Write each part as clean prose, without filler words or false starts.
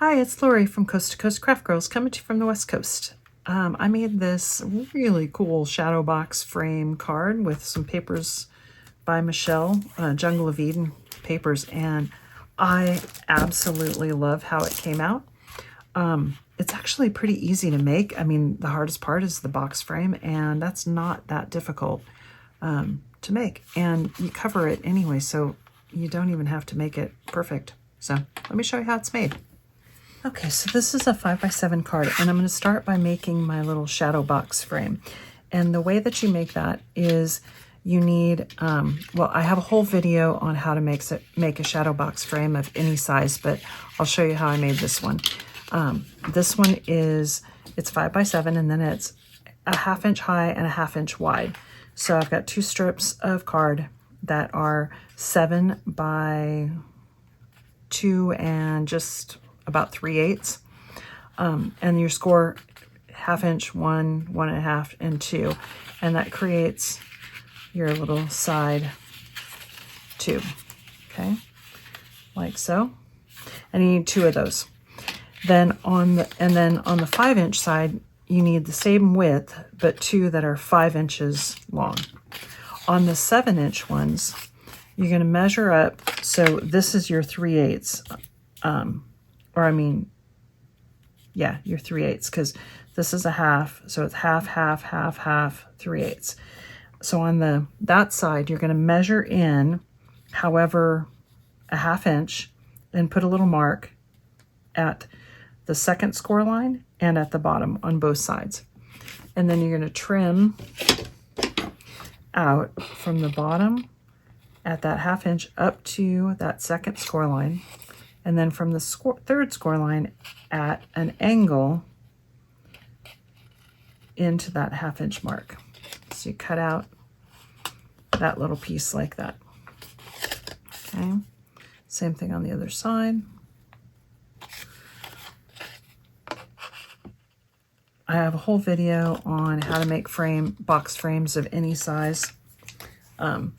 Hi, it's Lori from Coast to Coast Craft Girls, coming to you from the West Coast. I made this really cool Shadowbox frame card with some papers by Michelle, Jungle of Eden papers, and I absolutely love how it came out. It's actually pretty easy to make. I mean, the hardest part is the box frame, and that's not that difficult to make. And you cover it anyway, so you don't even have to make it perfect. So let me show you how it's made. Okay, so this is a 5x7 card, and I'm going to start by making my little shadow box frame. And the way that you make that is you need, well, I have a whole video on how to make a shadow box frame of any size, but I'll show you how I made this one. This one is, it's 5x7, and then it's a 1/2 inch high and a 1/2 inch wide. So I've got 2 strips of card that are 7 by 2 and just about 3/8, and your score 1/2 inch, 1, 1.5, and 2, and that creates your little side tube. Okay, like so, and you need 2 of those. Then on the 5-inch side, you need the same width, but 2 that are 5 inches long. On the 7-inch ones, you're going to measure up. So this is your 3/8. Or I mean, yeah, your 3/8, because this is a 1/2, so it's 1/2, 1/2, 1/2, 1/2, 3/8. So on that side, you're going to measure in, however, a 1/2 inch, and put a little mark at the second score line and at the bottom on both sides. And then you're going to trim out from the bottom at that 1/2 inch up to that second score line. And then from the third score line at an angle into that 1/2 inch mark. So you cut out that little piece like that. Okay, same thing on the other side. I have a whole video on how to make box frames of any size. And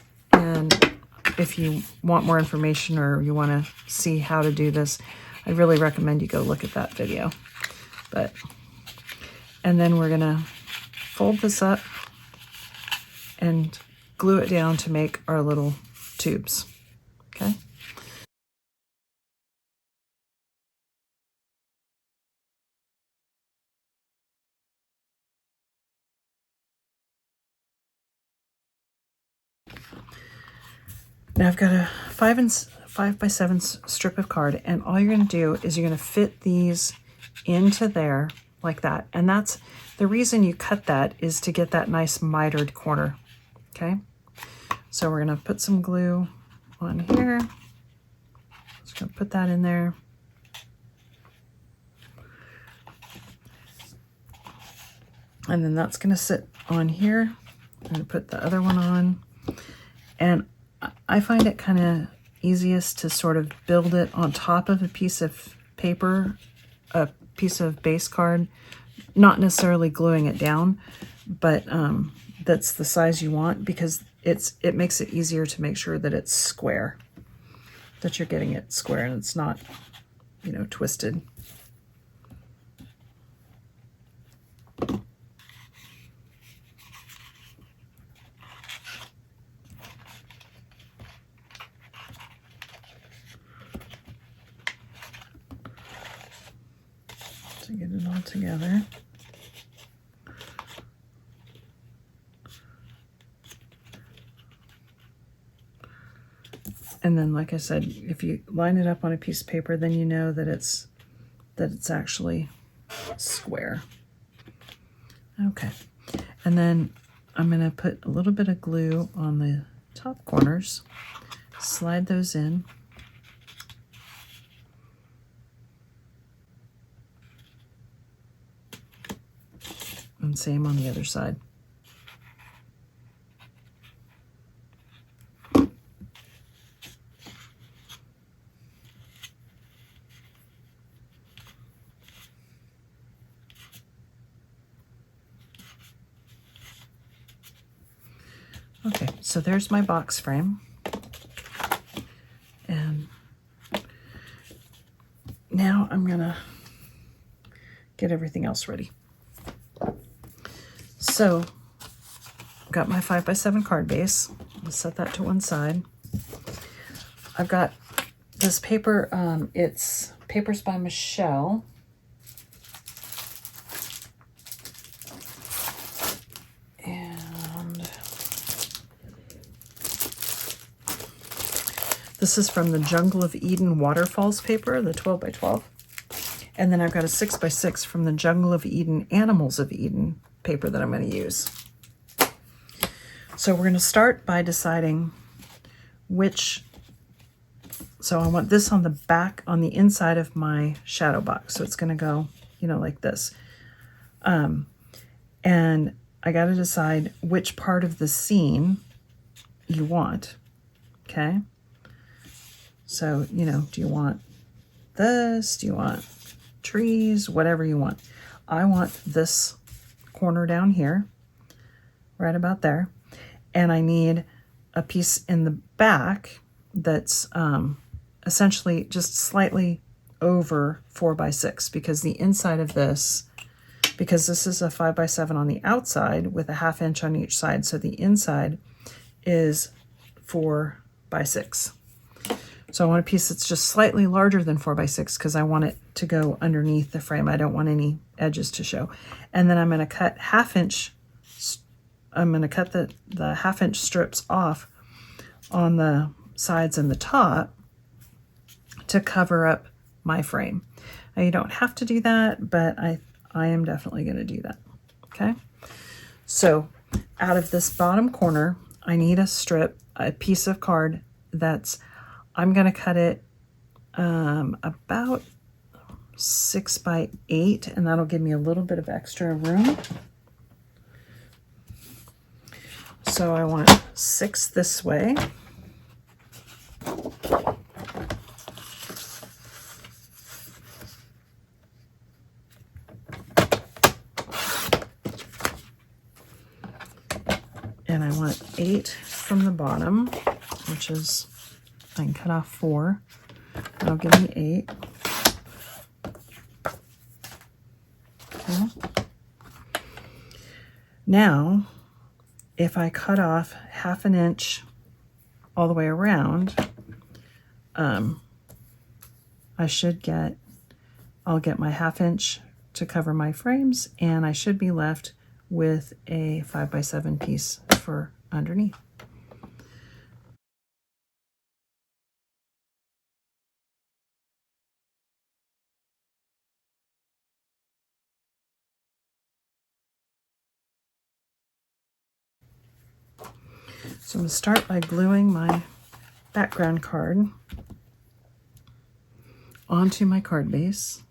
if you want more information or you want to see how to do this, I really recommend you go look at that video. And then we're gonna fold this up and glue it down to make our little tubes. Okay. Now I've got a 5x7 strip of card, and all you're going to do is you're going to fit these into there like that. And that's the reason you cut that, is to get that nice mitered corner. Okay, so we're going to put some glue on here. Just going to put that in there. And then that's going to sit on here. I'm going to put the other one on. And I find it kind of easiest to sort of build it on top of a piece of paper, a piece of base card, not necessarily gluing it down, but that's the size you want, because it makes it easier to make sure that it's square, that you're getting it square and it's not, you know, twisted. To get it all together. And then, like I said, if you line it up on a piece of paper, then you know that it's actually square. Okay. And then I'm going to put a little bit of glue on the top corners, slide those in. And same on the other side. Okay, so there's my box frame. And now I'm gonna get everything else ready. So I've got my 5x7 card base. I'll set that to one side. I've got this paper, it's Papers by Michelle. And this is from the Jungle of Eden Waterfalls paper, the 12x12. And then I've got a 6x6 from the Jungle of Eden Animals of Eden paper that I'm going to use. So we're going to start by deciding which, so I want this on the back, on the inside of my shadow box. So it's going to go, you know, like this. And I got to decide which part of the scene you want. Okay. So, you know, do you want this? Do you want trees? Whatever you want. I want this corner down here, right about there. And I need a piece in the back that's essentially just slightly over 4x6, because the inside of this, because this is a 5x7 on the outside with a 1/2 inch on each side, so the inside is 4x6. So I want a piece that's just slightly larger than 4x6 because I want it to go underneath the frame. I don't want any edges to show. And then I'm going to cut 1/2 inch. I'm going to cut the 1/2 inch strips off on the sides and the top to cover up my frame. Now, you don't have to do that, but I am definitely going to do that. Okay. So out of this bottom corner, I need a strip, a piece of card that's, I'm going to cut it about 6x8, and that'll give me a little bit of extra room. So I want 6 this way. And I want 8 from the bottom, which is, I can cut off 4. That'll give me 8. Okay. Now, if I cut off 1/2 inch all the way around, I'll get my 1/2 inch to cover my frames, and I should be left with a 5x7 piece for underneath. So I'm going to start by gluing my background card onto my card base.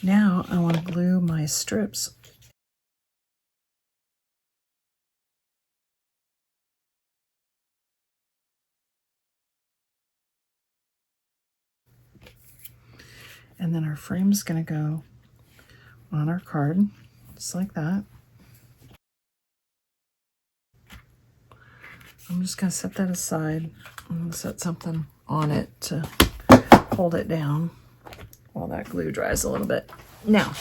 Now I want to glue my strips and then our frame is going to go on our card, just like that. I'm just going to set that aside. I'm going to set something on it to hold it down while that glue dries a little bit. Now,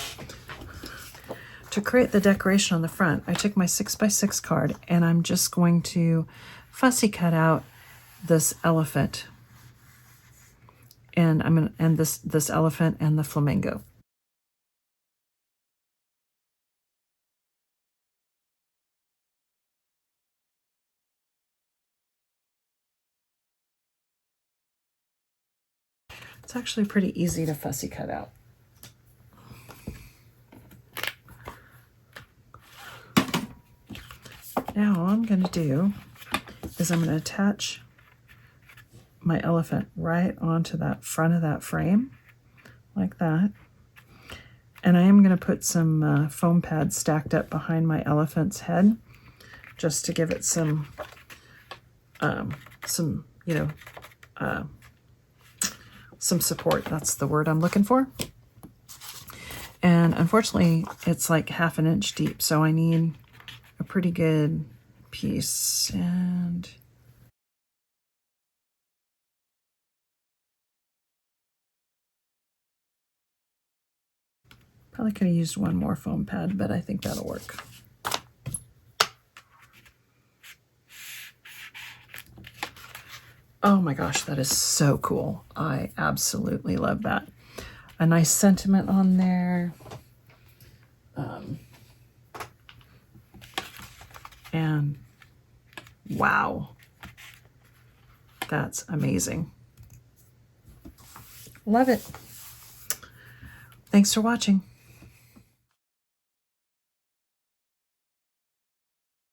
to create the decoration on the front, I took my 6x6 card and I'm just going to fussy cut out this elephant. And I'm going to this elephant and the flamingo. It's actually pretty easy to fussy cut out. Now all I'm going to do is I'm going to attach my elephant right onto that front of that frame, like that. And I am going to put some foam pads stacked up behind my elephant's head, just to give it some support. That's the word I'm looking for. And unfortunately, it's like 1/2 inch deep, so I need a pretty good piece. And Probably could have used one more foam pad, but I think that'll work. Oh my gosh, that is so cool. I absolutely love that. A nice sentiment on there. And wow, that's amazing. Love it. Thanks for watching.